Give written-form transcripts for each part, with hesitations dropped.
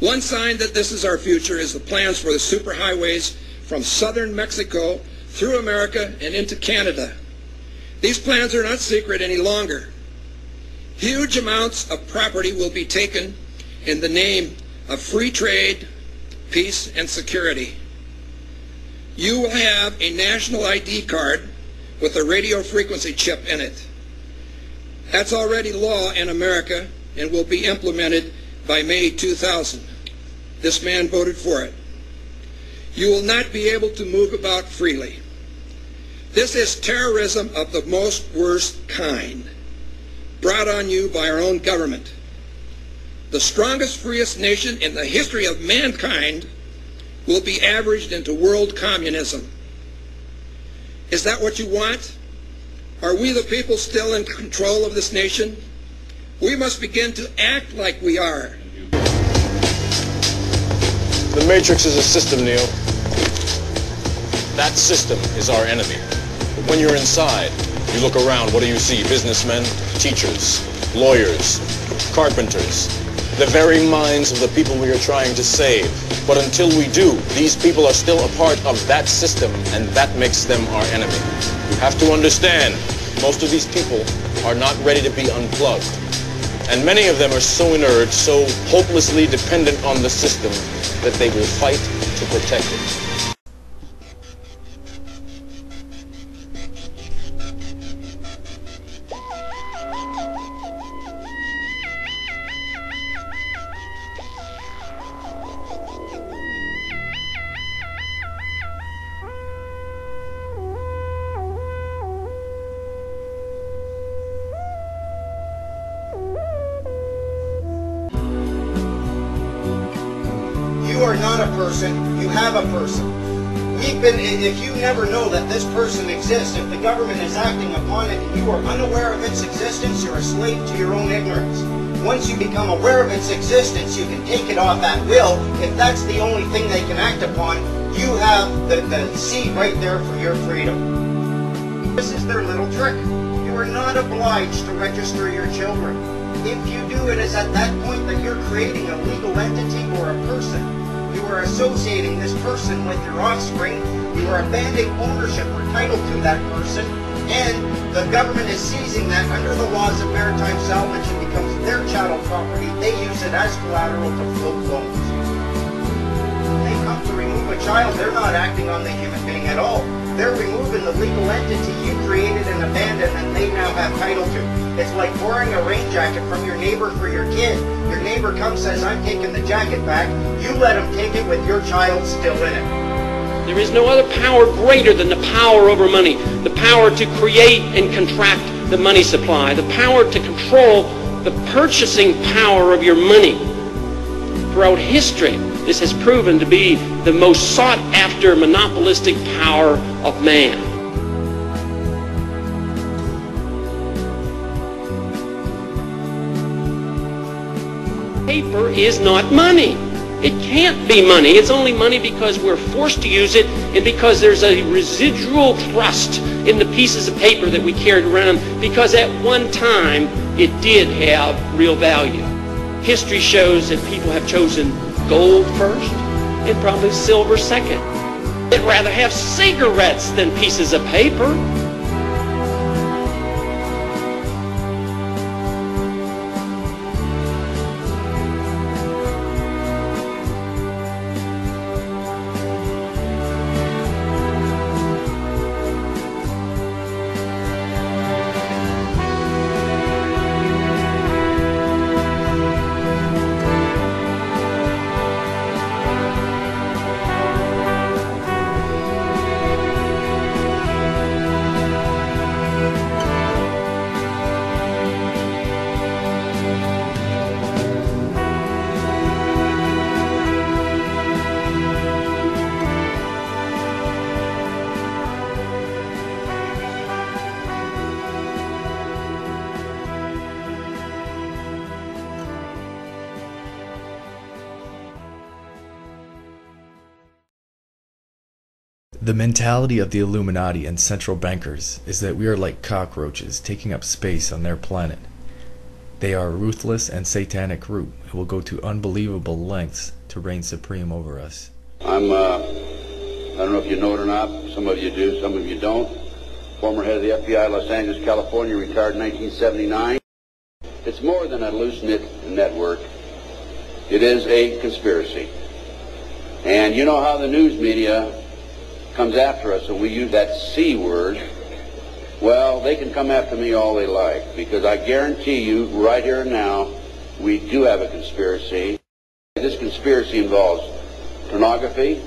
One sign that this is our future is the plans for the superhighways from southern Mexico through America and into Canada. These plans are not secret any longer. Huge amounts of property will be taken in the name of free trade, peace, and security. You will have a national ID card with a radio frequency chip in it. That's already law in America and will be implemented by May 2000. This man voted for it. You will not be able to move about freely. This is terrorism of the most worst kind, brought on you by our own government. The strongest, freest nation in the history of mankind will be averaged into world communism. Is that what you want? Are we the people still in control of this nation? We must begin to act like we are. The Matrix is a system, Neo. That system is our enemy. But when you're inside, you look around, what do you see? Businessmen, teachers, lawyers, carpenters, the very minds of the people we are trying to save. But until we do, these people are still a part of that system, and that makes them our enemy. You have to understand, most of these people are not ready to be unplugged. And many of them are so inert, so hopelessly dependent on the system, that they will fight to protect it. You are not a person, you have a person. If you never know that this person exists, if the government is acting upon it and you are unaware of its existence, you're a slave to your own ignorance. Once you become aware of its existence, you can take it off at will. If that's the only thing they can act upon, you have the seed right there for your freedom. This is their little trick. You are not obliged to register your children. If you do, it is at that point that you're creating a legal entity or a person. You are associating this person with your offspring. You are abandoning ownership or title to that person, and the government is seizing that under the laws of maritime salvage. It becomes their chattel property. They use it as collateral to float loans. When they come to remove a child, they're not acting on the human being at all. They're removing the legal entity you created and abandoned and they now have title to. It's like borrowing a rain jacket from your neighbor for your kid. Your neighbor comes, says, I'm taking the jacket back. You let him take it with your child still in it. There is no other power greater than the power over money, the power to create and contract the money supply, the power to control the purchasing power of your money. Throughout history, this has proven to be the most sought-after monopolistic power of man. Paper is not money. It can't be money. It's only money because we're forced to use it and because there's a residual trust in the pieces of paper that we carried around because at one time it did have real value. History shows that people have chosen gold first and probably silver second. They'd rather have cigarettes than pieces of paper. The mentality of the Illuminati and central bankers is that we are like cockroaches taking up space on their planet. They are a ruthless and satanic group who will go to unbelievable lengths to reign supreme over us. I don't know if you know it or not. Some of you do, some of you don't. Former head of the FBI, Los Angeles, California, retired in 1979. It's more than a loose-knit network. It is a conspiracy. And you know how the news media comes after us and we use that C word. Well, they can come after me all they like, because I guarantee you right here and now, we do have a conspiracy. This conspiracy involves pornography,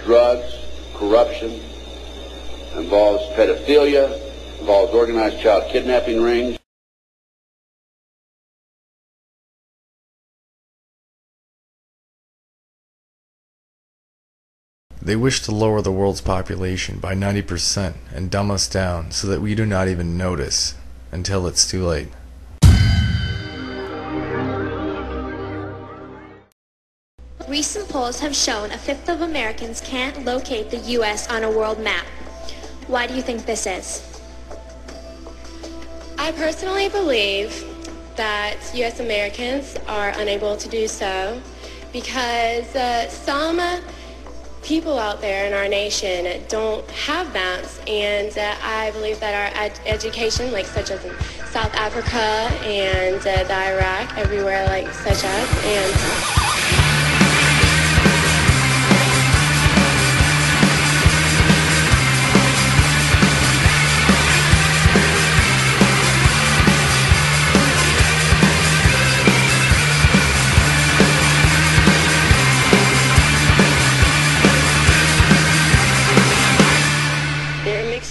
drugs, corruption, involves pedophilia, involves organized child kidnapping rings. They wish to lower the world's population by 90% and dumb us down so that we do not even notice until it's too late. Recent polls have shown a fifth of Americans can't locate the U.S. on a world map. Why do you think this is? I personally believe that U.S. Americans are unable to do so because some people out there in our nation don't have maps, and I believe that our education, like such as in South Africa and the Iraq, everywhere like such as, and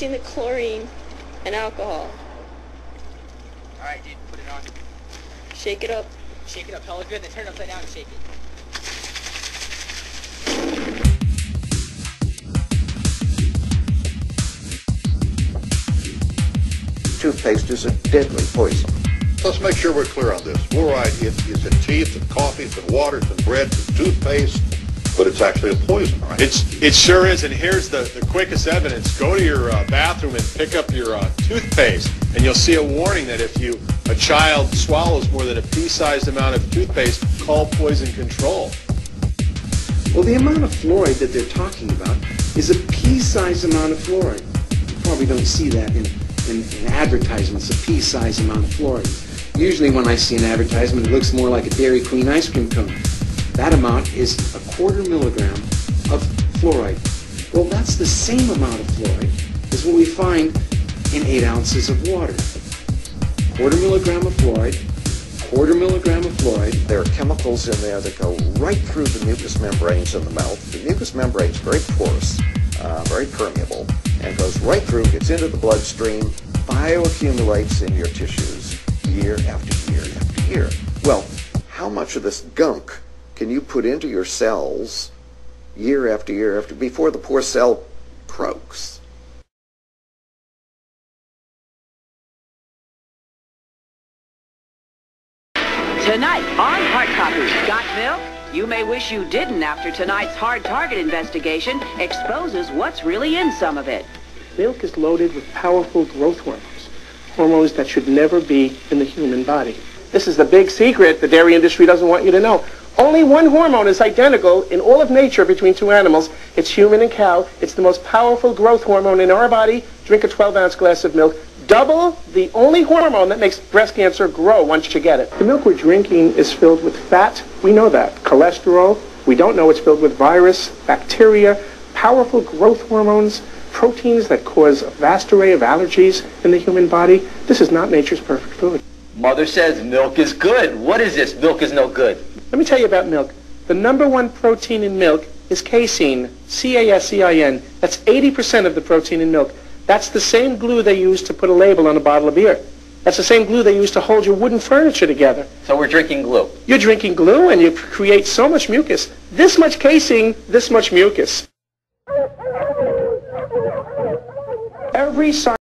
the chlorine and alcohol. Alright, dude, put it on. Shake it up. Shake it up hella good, then turn it upside down and shake it. Toothpaste is a deadly poison. Let's make sure we're clear on this. Fluoride is in teeth and coffee, it's in water, it's in bread, it's in toothpaste, but it's actually a poison, right? It sure is, and here's the quickest evidence. Go to your bathroom and pick up your toothpaste, and you'll see a warning that if a child swallows more than a pea-sized amount of toothpaste, call poison control. Well, the amount of fluoride that they're talking about is a pea-sized amount of fluoride. You probably don't see that in advertisements, a pea-sized amount of fluoride. Usually when I see an advertisement, it looks more like a Dairy Queen ice cream cone. That amount is a 1/4 milligram of fluoride. Well, that's the same amount of fluoride as what we find in 8 ounces of water. 1/4 milligram of fluoride, 1/4 milligram of fluoride. There are chemicals in there that go right through the mucous membranes in the mouth. The mucous membrane is very porous, very permeable, and goes right through, gets into the bloodstream, bioaccumulates in your tissues year after year after year. Well, how much of this gunk can you put into your cells year after year after before the poor cell croaks? Tonight on Hard Copy, got milk? You may wish you didn't after tonight's Hard Target investigation exposes what's really in some of it. Milk is loaded with powerful growth hormones, hormones that should never be in the human body. This is the big secret the dairy industry doesn't want you to know. Only one hormone is identical in all of nature between two animals. It's human and cow. It's the most powerful growth hormone in our body. Drink a 12-ounce glass of milk. Double the only hormone that makes breast cancer grow once you get it. The milk we're drinking is filled with fat. We know that. Cholesterol. We don't know it's filled with virus, bacteria, powerful growth hormones, proteins that cause a vast array of allergies in the human body. This is not nature's perfect food. Mother says milk is good. What is this? Milk is no good. Let me tell you about milk. The #1 protein in milk is casein, C-A-S-E-I-N. That's 80% of the protein in milk. That's the same glue they use to put a label on a bottle of beer. That's the same glue they use to hold your wooden furniture together. So we're drinking glue. You're drinking glue and you create so much mucus. This much casein, this much mucus. Every